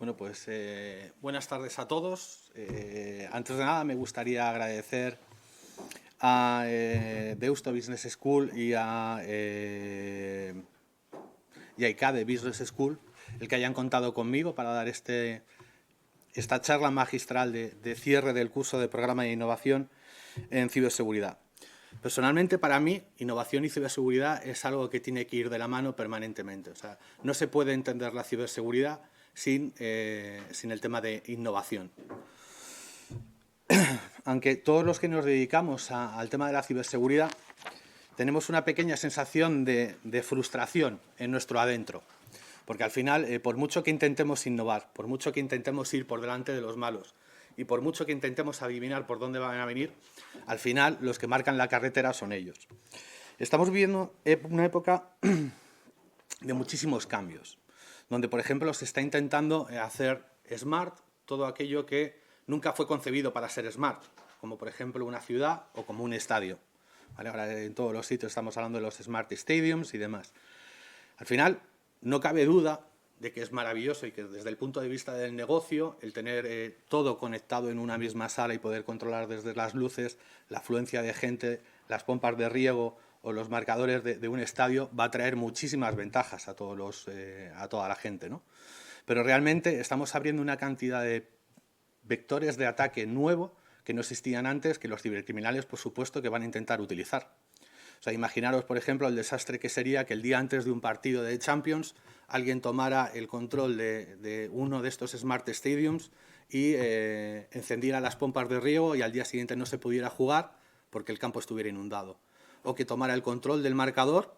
Bueno, pues buenas tardes a todos. Antes de nada me gustaría agradecer a Deusto Business School y a ICADE Business School el que hayan contado conmigo para dar esta charla magistral de cierre del curso de programa de innovación en ciberseguridad. Personalmente, para mí, innovación y ciberseguridad es algo que tiene que ir de la mano permanentemente. O sea, no se puede entender la ciberseguridad sin el tema de innovación. Aunque todos los que nos dedicamos al tema de la ciberseguridad tenemos una pequeña sensación de frustración en nuestro adentro. Porque al final, por mucho que intentemos innovar, por mucho que intentemos ir por delante de los malos y por mucho que intentemos adivinar por dónde van a venir, al final los que marcan la carretera son ellos. Estamos viviendo una época de muchísimos cambios, donde, por ejemplo, se está intentando hacer smart todo aquello que nunca fue concebido para ser smart, como por ejemplo una ciudad o como un estadio. ¿Vale? Ahora en todos los sitios estamos hablando de los smart stadiums y demás. Al final, no cabe duda de que es maravilloso y que desde el punto de vista del negocio, el tener todo conectado en una misma sala y poder controlar desde las luces, la afluencia de gente, las pompas de riego o los marcadores de un estadio, va a traer muchísimas ventajas a toda la gente, ¿no? Pero realmente estamos abriendo una cantidad de vectores de ataque nuevo que no existían antes, que los cibercriminales, por supuesto, que van a intentar utilizar. O sea, imaginaros, por ejemplo, el desastre que sería que el día antes de un partido de Champions alguien tomara el control de uno de estos Smart Stadiums y encendiera las pompas de riego y al día siguiente no se pudiera jugar porque el campo estuviera inundado. O que tomara el control del marcador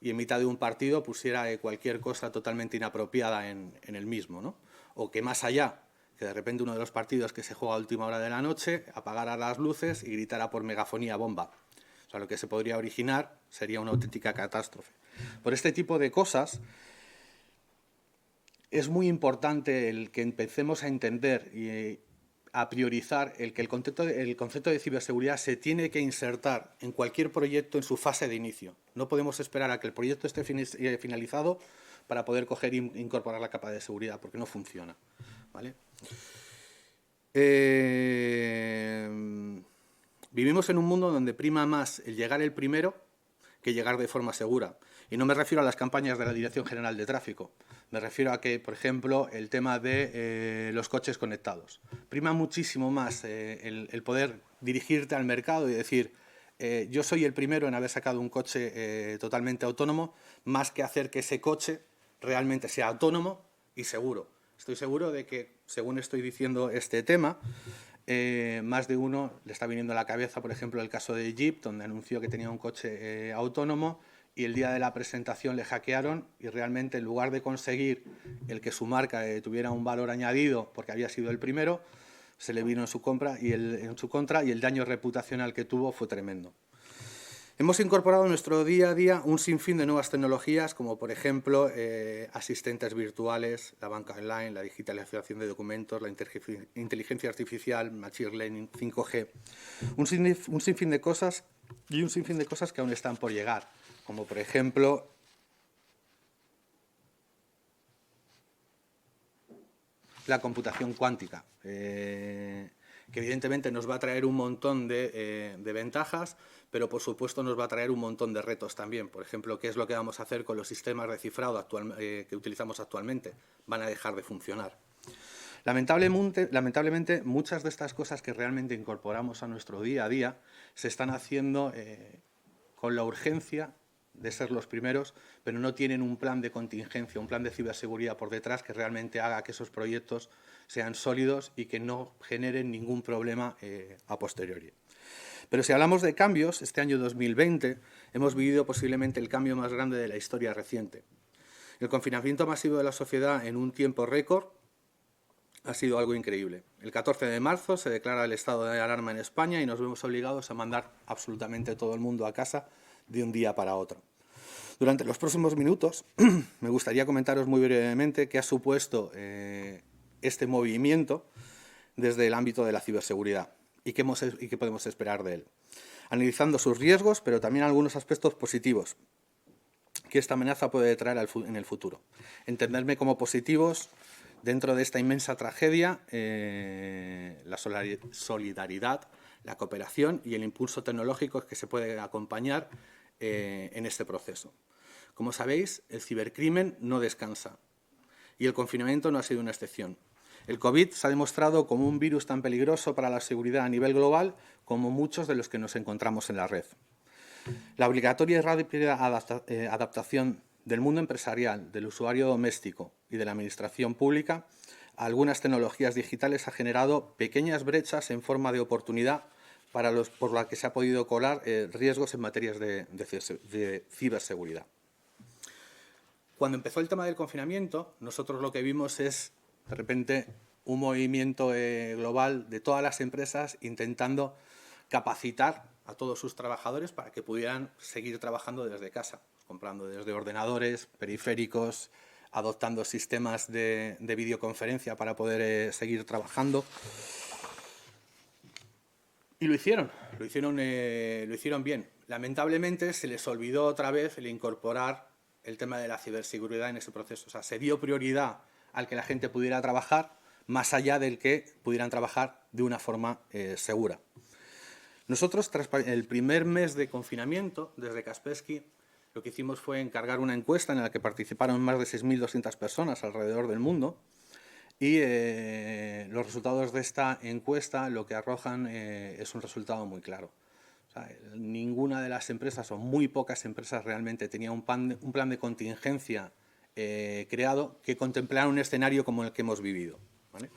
y en mitad de un partido pusiera cualquier cosa totalmente inapropiada en el mismo, ¿no? O que más allá, que de repente uno de los partidos que se juega a última hora de la noche apagara las luces y gritara por megafonía bomba. O sea, lo que se podría originar sería una auténtica catástrofe. Por este tipo de cosas es muy importante el que empecemos a entender y a priorizar el que el concepto de ciberseguridad se tiene que insertar en cualquier proyecto en su fase de inicio. No podemos esperar a que el proyecto esté finalizado para poder coger e incorporar la capa de seguridad, porque no funciona, ¿vale? Vivimos en un mundo donde prima más el llegar el primero que llegar de forma segura. Y no me refiero a las campañas de la Dirección General de Tráfico. Me refiero a que, por ejemplo, el tema de los coches conectados. Prima muchísimo más el poder dirigirte al mercado y decir, yo soy el primero en haber sacado un coche totalmente autónomo, más que hacer que ese coche realmente sea autónomo y seguro. Estoy seguro de que, según estoy diciendo este tema, más de uno le está viniendo a la cabeza, por ejemplo, el caso de Jeep, donde anunció que tenía un coche autónomo y el día de la presentación le hackearon y realmente en lugar de conseguir el que su marca tuviera un valor añadido porque había sido el primero, se le vino en su contra y el daño reputacional que tuvo fue tremendo. Hemos incorporado en nuestro día a día un sinfín de nuevas tecnologías, como por ejemplo asistentes virtuales, la banca online, la digitalización de documentos, la inteligencia artificial, machine learning, 5G, un sinfín de cosas y un sinfín de cosas que aún están por llegar, como por ejemplo la computación cuántica, que evidentemente nos va a traer un montón de ventajas, pero por supuesto nos va a traer un montón de retos también. Por ejemplo, ¿qué es lo que vamos a hacer con los sistemas de cifrado que utilizamos actualmente? Van a dejar de funcionar. Lamentablemente, muchas de estas cosas que realmente incorporamos a nuestro día a día se están haciendo con la urgencia de ser los primeros, pero no tienen un plan de contingencia, un plan de ciberseguridad por detrás que realmente haga que esos proyectos sean sólidos y que no generen ningún problema a posteriori. Pero si hablamos de cambios, este año 2020 hemos vivido posiblemente el cambio más grande de la historia reciente. El confinamiento masivo de la sociedad en un tiempo récord ha sido algo increíble. El 14 de marzo se declara el estado de alarma en España y nos vemos obligados a mandar absolutamente todo el mundo a casa de un día para otro. Durante los próximos minutos me gustaría comentaros muy brevemente qué ha supuesto este movimiento desde el ámbito de la ciberseguridad y qué podemos esperar de él, analizando sus riesgos, pero también algunos aspectos positivos que esta amenaza puede traer en el futuro. Entenderme como positivos Dentro de esta inmensa tragedia, la solidaridad, la cooperación y el impulso tecnológico que se puede acompañar en este proceso. Como sabéis, el cibercrimen no descansa y el confinamiento no ha sido una excepción. El COVID se ha demostrado como un virus tan peligroso para la seguridad a nivel global como muchos de los que nos encontramos en la red. La obligatoria y rápida adaptación del mundo empresarial, del usuario doméstico y de la administración pública a algunas tecnologías digitales ha generado pequeñas brechas en forma de oportunidad por la que se ha podido colar riesgos en materias de ciberseguridad. Cuando empezó el tema del confinamiento, nosotros lo que vimos es, de repente, un movimiento global de todas las empresas intentando capacitar a todos sus trabajadores para que pudieran seguir trabajando desde casa, comprando desde ordenadores, periféricos, adoptando sistemas de videoconferencia para poder seguir trabajando. Y lo hicieron bien. Lamentablemente se les olvidó otra vez el incorporar el tema de la ciberseguridad en ese proceso. O sea, se dio prioridad al que la gente pudiera trabajar más allá del que pudieran trabajar de una forma segura. Nosotros, tras el primer mes de confinamiento, desde Kaspersky, lo que hicimos fue encargar una encuesta en la que participaron más de 6.200 personas alrededor del mundo y los resultados de esta encuesta lo que arrojan es un resultado muy claro. O sea, ninguna de las empresas o muy pocas empresas realmente tenía un plan de contingencia creado que contemplara un escenario como el que hemos vivido, ¿vale?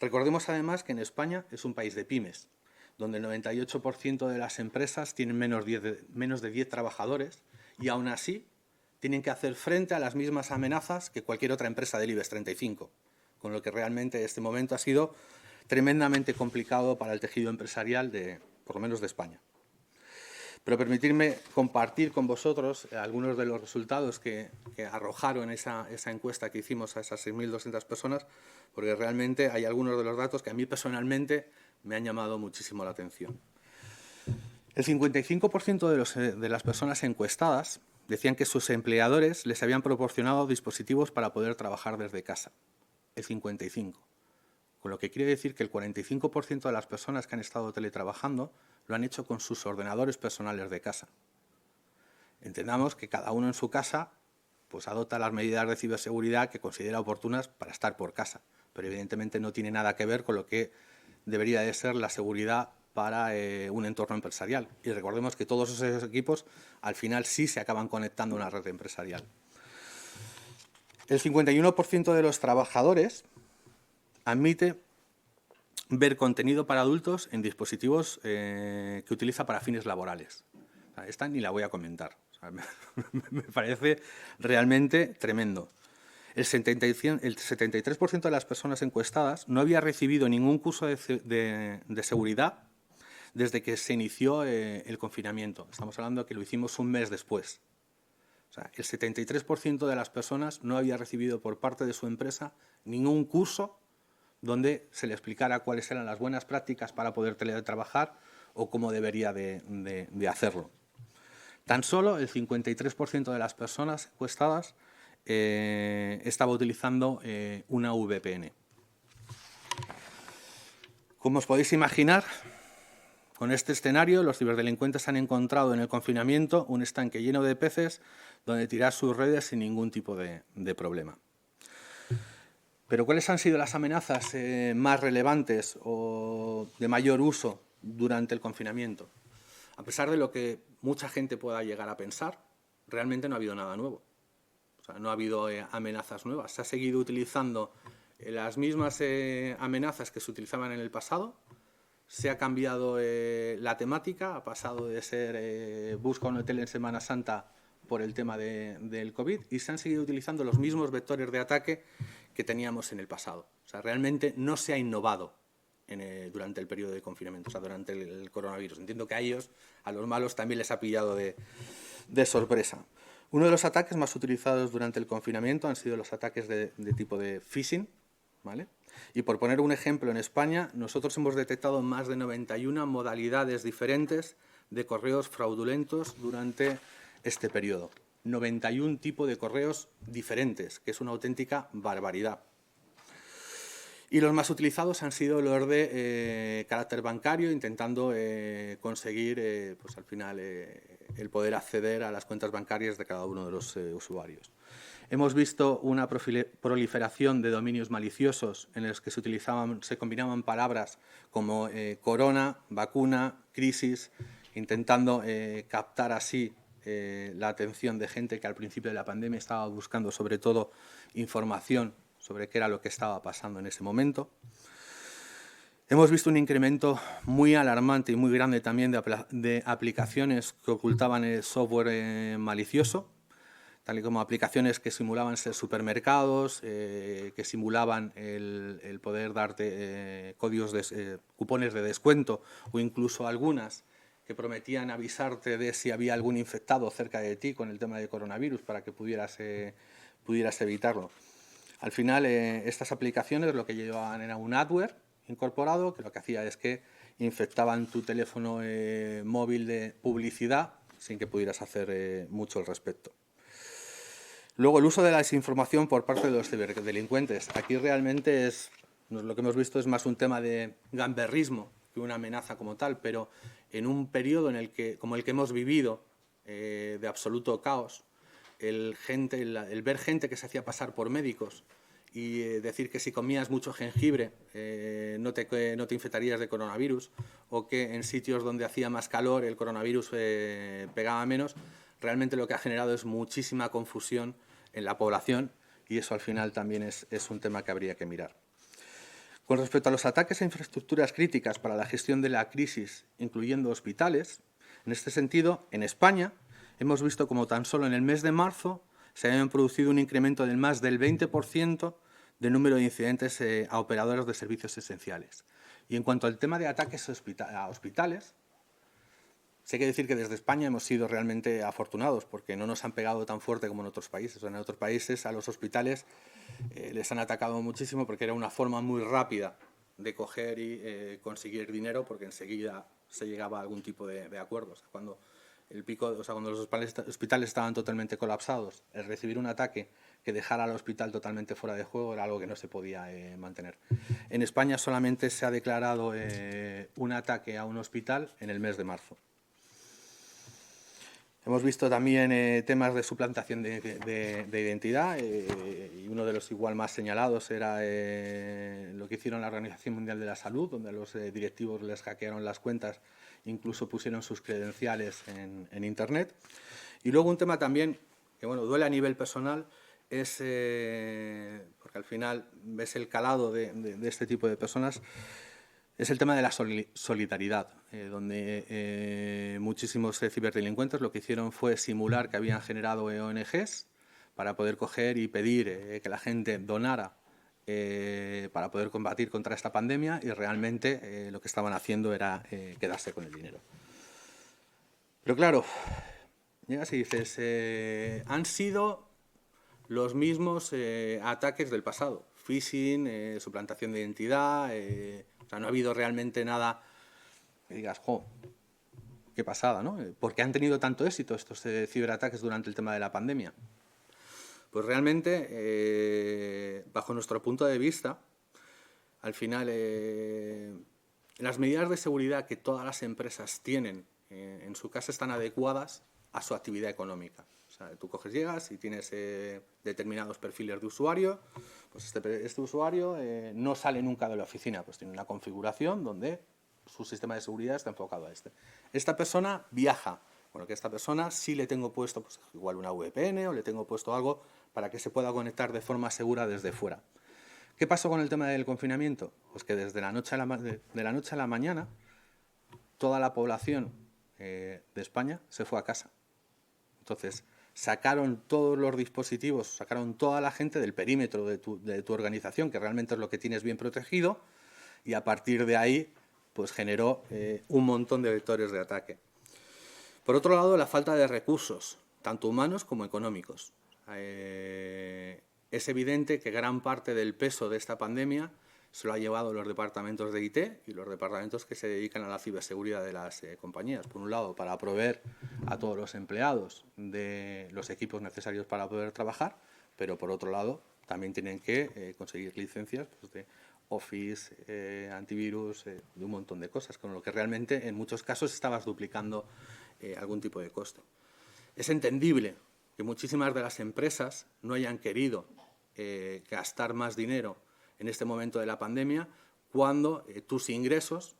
Recordemos además que en España es un país de pymes, donde el 98% de las empresas tienen menos de 10 trabajadores y aún así tienen que hacer frente a las mismas amenazas que cualquier otra empresa del IBEX 35, con lo que realmente este momento ha sido tremendamente complicado para el tejido empresarial, por lo menos de España. Pero permitirme compartir con vosotros algunos de los resultados que arrojaron esa encuesta que hicimos a esas 6.200 personas, porque realmente hay algunos de los datos que a mí personalmente me han llamado muchísimo la atención. El 55% de las personas encuestadas decían que sus empleadores les habían proporcionado dispositivos para poder trabajar desde casa. El 55%. Con lo que quiere decir que el 45% de las personas que han estado teletrabajando lo han hecho con sus ordenadores personales de casa. Entendamos que cada uno en su casa pues adopta las medidas de ciberseguridad que considera oportunas para estar por casa, pero evidentemente no tiene nada que ver con lo que debería de ser la seguridad para un entorno empresarial. Y recordemos que todos esos equipos al final sí se acaban conectando a una red empresarial. El 51% de los trabajadores admite ver contenido para adultos en dispositivos que utiliza para fines laborales. O sea, esta ni la voy a comentar. O sea, me parece realmente tremendo. El 73% de las personas encuestadas no había recibido ningún curso de seguridad desde que se inició el confinamiento. Estamos hablando de que lo hicimos un mes después. O sea, el 73% de las personas no había recibido por parte de su empresa ningún curso donde se le explicara cuáles eran las buenas prácticas para poder teletrabajar o cómo debería de hacerlo. Tan solo el 53% de las personas encuestadas estaba utilizando una VPN. Como os podéis imaginar, con este escenario los ciberdelincuentes han encontrado en el confinamiento un estanque lleno de peces donde tirar sus redes sin ningún tipo de problema. Pero ¿cuáles han sido las amenazas más relevantes o de mayor uso durante el confinamiento? A pesar de lo que mucha gente pueda llegar a pensar, realmente no ha habido nada nuevo. O sea, no ha habido amenazas nuevas. Se ha seguido utilizando las mismas amenazas que se utilizaban en el pasado. Se ha cambiado la temática, ha pasado de ser busca un hotel en Semana Santa por el tema del COVID y se han seguido utilizando los mismos vectores de ataque que teníamos en el pasado. O sea, realmente no se ha innovado durante el periodo de confinamiento, o sea, durante el coronavirus. Entiendo que a ellos, a los malos, también les ha pillado de sorpresa. Uno de los ataques más utilizados durante el confinamiento han sido los ataques de tipo de phishing, ¿vale? Y por poner un ejemplo, en España nosotros hemos detectado más de 91 modalidades diferentes de correos fraudulentos durante este periodo. 91 tipos de correos diferentes, que es una auténtica barbaridad. Y los más utilizados han sido los de carácter bancario, intentando conseguir, pues al final, el poder acceder a las cuentas bancarias de cada uno de los usuarios. Hemos visto una proliferación de dominios maliciosos en los que se combinaban palabras como corona, vacuna, crisis, intentando captar así la atención de gente que al principio de la pandemia estaba buscando sobre todo información sobre qué era lo que estaba pasando en ese momento. Hemos visto un incremento muy alarmante y muy grande también de aplicaciones que ocultaban el software malicioso, tal y como aplicaciones que simulaban ser supermercados, que simulaban el poder darte cupones de descuento, o incluso algunas que prometían avisarte de si había algún infectado cerca de ti con el tema de coronavirus para que pudieras evitarlo. Al final, estas aplicaciones lo que llevaban era un adware incorporado, que lo que hacía es que infectaban tu teléfono móvil de publicidad sin que pudieras hacer mucho al respecto. Luego, el uso de la desinformación por parte de los ciberdelincuentes. Aquí realmente lo que hemos visto es más un tema de gamberrismo que una amenaza como tal, pero en un periodo como el que hemos vivido, de absoluto caos, el ver gente que se hacía pasar por médicos y decir que si comías mucho jengibre no te infectarías de coronavirus, o que en sitios donde hacía más calor el coronavirus pegaba menos, realmente lo que ha generado es muchísima confusión en la población, y eso al final también es un tema que habría que mirar. Con respecto a los ataques a infraestructuras críticas para la gestión de la crisis, incluyendo hospitales, en este sentido, en España hemos visto como tan solo en el mes de marzo se habían producido un incremento del más del 20% del número de incidentes a operadores de servicios esenciales. Y en cuanto al tema de ataques a hospitales, sí hay que decir que desde España hemos sido realmente afortunados, porque no nos han pegado tan fuerte como en otros países. En otros países a los hospitales les han atacado muchísimo, porque era una forma muy rápida de coger y conseguir dinero, porque enseguida se llegaba a algún tipo de acuerdo. O sea, cuando los hospitales estaban totalmente colapsados, el recibir un ataque que dejara al hospital totalmente fuera de juego era algo que no se podía mantener. En España solamente se ha declarado un ataque a un hospital en el mes de marzo. Hemos visto también temas de suplantación de identidad, y uno de los igual más señalados era lo que hicieron la Organización Mundial de la Salud, donde a los directivos les hackearon las cuentas, incluso pusieron sus credenciales en Internet. Y luego un tema también que duele a nivel personal, es porque al final ves el calado de este tipo de personas, es el tema de la solidaridad, donde muchísimos ciberdelincuentes lo que hicieron fue simular que habían generado ONGs para poder coger y pedir que la gente donara para poder combatir contra esta pandemia, y realmente lo que estaban haciendo era quedarse con el dinero. Pero claro, llegas y dices, han sido los mismos ataques del pasado: phishing, suplantación de identidad. O sea, no ha habido realmente nada que digas, ¡jo!, qué pasada, ¿no? ¿Por qué han tenido tanto éxito estos ciberataques durante el tema de la pandemia? Pues realmente, bajo nuestro punto de vista, al final, las medidas de seguridad que todas las empresas tienen en su casa están adecuadas a su actividad económica. O sea, tú llegas y tienes determinados perfiles de usuario. Pues este usuario no sale nunca de la oficina, pues tiene una configuración donde su sistema de seguridad está enfocado a este. Esta persona viaja. Bueno, que esta persona sí le tengo puesto pues, igual una VPN, o le tengo puesto algo para que se pueda conectar de forma segura desde fuera. ¿Qué pasó con el tema del confinamiento? Pues que desde la noche a la mañana toda la población de España se fue a casa. Entonces, sacaron todos los dispositivos, sacaron toda la gente del perímetro de tu organización, que realmente es lo que tienes bien protegido, y a partir de ahí pues generó un montón de vectores de ataque. Por otro lado, la falta de recursos, tanto humanos como económicos. Es evidente que gran parte del peso de esta pandemia se lo ha llevado los departamentos de IT y los departamentos que se dedican a la ciberseguridad de las compañías. Por un lado, para proveer a todos los empleados de los equipos necesarios para poder trabajar, pero por otro lado, también tienen que conseguir licencias pues, de Office, antivirus, de un montón de cosas, con lo que realmente en muchos casos estabas duplicando algún tipo de coste. Es entendible que muchísimas de las empresas no hayan querido gastar más dinero en este momento de la pandemia cuando tus ingresos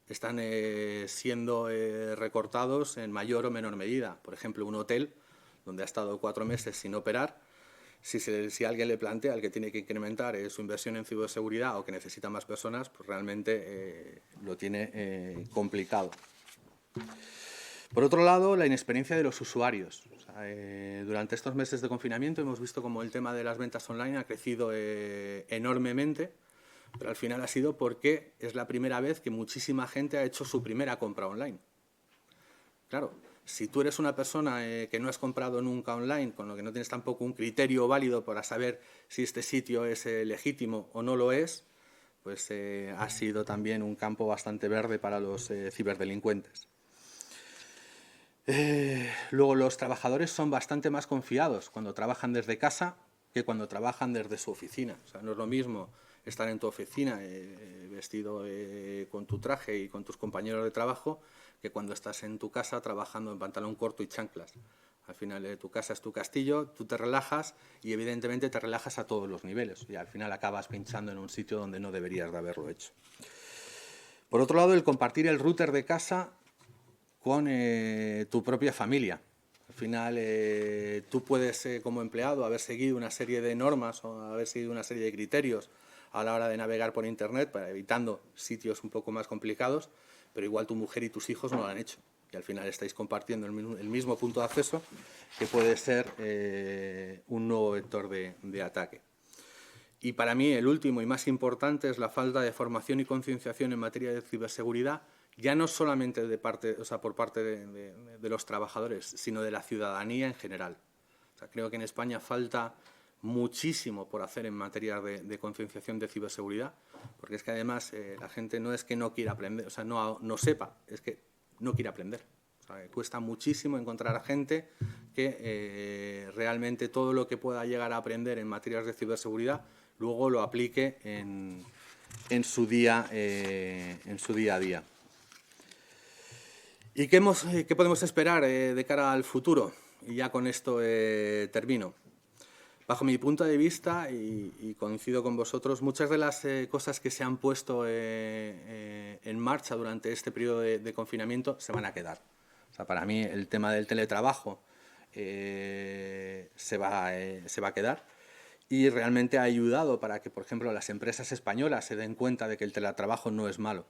están siendo recortados en mayor o menor medida. Por ejemplo, un hotel donde ha estado 4 meses sin operar, si alguien le plantea al que tiene que incrementar su inversión en ciberseguridad o que necesita más personas, pues realmente lo tiene complicado. Por otro lado, la inexperiencia de los usuarios. O sea, durante estos meses de confinamiento hemos visto como el tema de las ventas online ha crecido enormemente, pero al final ha sido porque es la primera vez que muchísima gente ha hecho su primera compra online. Claro, si tú eres una persona que no has comprado nunca online, con lo que no tienes tampoco un criterio válido para saber si este sitio es legítimo o no lo es, pues ha sido también un campo bastante verde para los ciberdelincuentes. Luego, los trabajadores son bastante más confiados cuando trabajan desde casa que cuando trabajan desde su oficina. O sea, no es lo mismo estar en tu oficina vestido con tu traje y con tus compañeros de trabajo que cuando estás en tu casa trabajando en pantalón corto y chanclas. Al final tu casa es tu castillo, tú te relajas y evidentemente te relajas a todos los niveles y al final acabas pinchando en un sitio donde no deberías de haberlo hecho. Por otro lado, el compartir el router de casa con tu propia familia. Al final, tú puedes, como empleado, haber seguido una serie de normas o haber seguido una serie de criterios a la hora de navegar por Internet, para evitando sitios un poco más complicados, pero igual tu mujer y tus hijos no lo han hecho. Y al final estáis compartiendo el mismo punto de acceso, que puede ser un nuevo vector de ataque. Y para mí, el último y más importante es la falta de formación y concienciación en materia de ciberseguridad, ya no solamente por parte de los trabajadores, sino de la ciudadanía en general. O sea, creo que en España falta muchísimo por hacer en materia de concienciación de ciberseguridad, porque es que además la gente no es que no quiera aprender, o sea, no sepa, es que no quiere aprender. O sea, cuesta muchísimo encontrar a gente que realmente todo lo que pueda llegar a aprender en materias de ciberseguridad luego lo aplique en su día a día. ¿Y qué podemos esperar de cara al futuro? Y ya con esto termino. Bajo mi punto de vista, y coincido con vosotros, muchas de las cosas que se han puesto en marcha durante este periodo de confinamiento se van a quedar. O sea, para mí el tema del teletrabajo se va a quedar y realmente ha ayudado para que, por ejemplo, las empresas españolas se den cuenta de que el teletrabajo no es malo.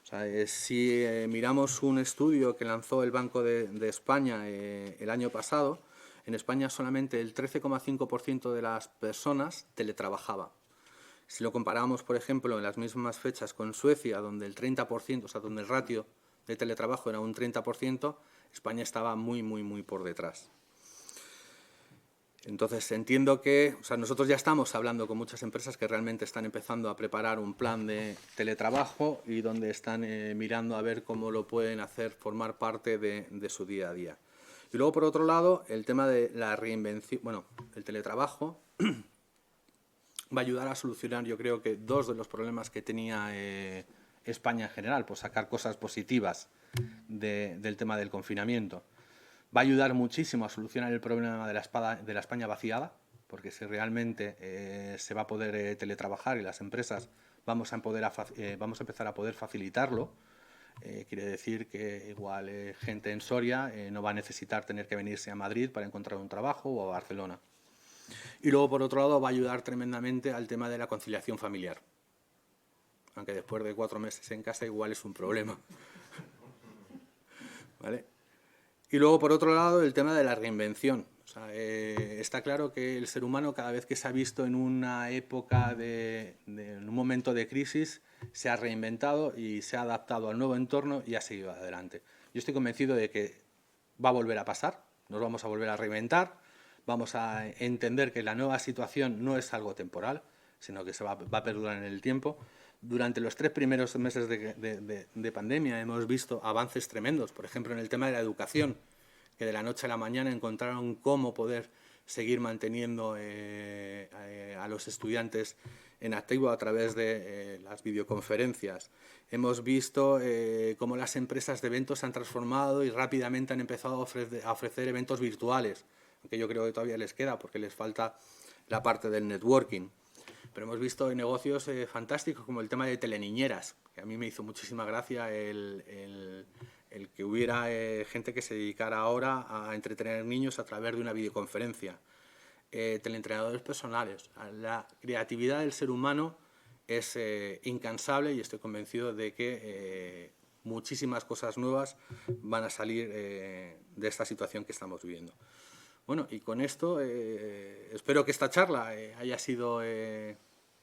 O sea, si miramos un estudio que lanzó el Banco de España el año pasado, en España solamente el 13,5% de las personas teletrabajaba. Si lo comparamos, por ejemplo, en las mismas fechas con Suecia, donde el 30%, o sea, donde el ratio de teletrabajo era un 30%, España estaba muy por detrás. Entonces, entiendo que nosotros ya estamos hablando con muchas empresas que realmente están empezando a preparar un plan de teletrabajo y donde están mirando a ver cómo lo pueden hacer formar parte de su día a día. Y luego, por otro lado, el tema de la reinvención, el teletrabajo va a ayudar a solucionar, yo creo que, dos de los problemas que tenía España en general, por sacar cosas positivas del tema del confinamiento. Va a ayudar muchísimo a solucionar el problema de la España vaciada, porque si realmente se va a poder teletrabajar y las empresas vamos a empezar a poder facilitarlo, quiere decir que igual gente en Soria no va a necesitar tener que venirse a Madrid para encontrar un trabajo o a Barcelona. Y luego, por otro lado, va a ayudar tremendamente al tema de la conciliación familiar. Aunque después de 4 meses en casa igual es un problema. ¿Vale? Y luego, por otro lado, el tema de la reinvención. O sea, está claro que el ser humano, cada vez que se ha visto en una época, en un momento de crisis, se ha reinventado y se ha adaptado al nuevo entorno y ha seguido adelante. Yo estoy convencido de que va a volver a pasar, nos vamos a volver a reinventar, vamos a entender que la nueva situación no es algo temporal, sino que se va a perdurar en el tiempo. Durante los 3 primeros meses de pandemia hemos visto avances tremendos, por ejemplo, en el tema de la educación, que de la noche a la mañana encontraron cómo poder seguir manteniendo a los estudiantes en activo a través de las videoconferencias. Hemos visto cómo las empresas de eventos se han transformado y rápidamente han empezado a ofrecer eventos virtuales, aunque yo creo que todavía les queda porque les falta la parte del networking. Pero hemos visto negocios fantásticos como el tema de teleniñeras, que a mí me hizo muchísima gracia el que hubiera gente que se dedicara ahora a entretener niños a través de una videoconferencia. Teleentrenadores personales. La creatividad del ser humano es incansable y estoy convencido de que muchísimas cosas nuevas van a salir de esta situación que estamos viviendo. Bueno, y con esto espero que esta charla haya sido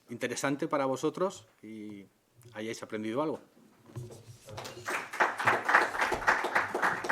interesante para vosotros y hayáis aprendido algo.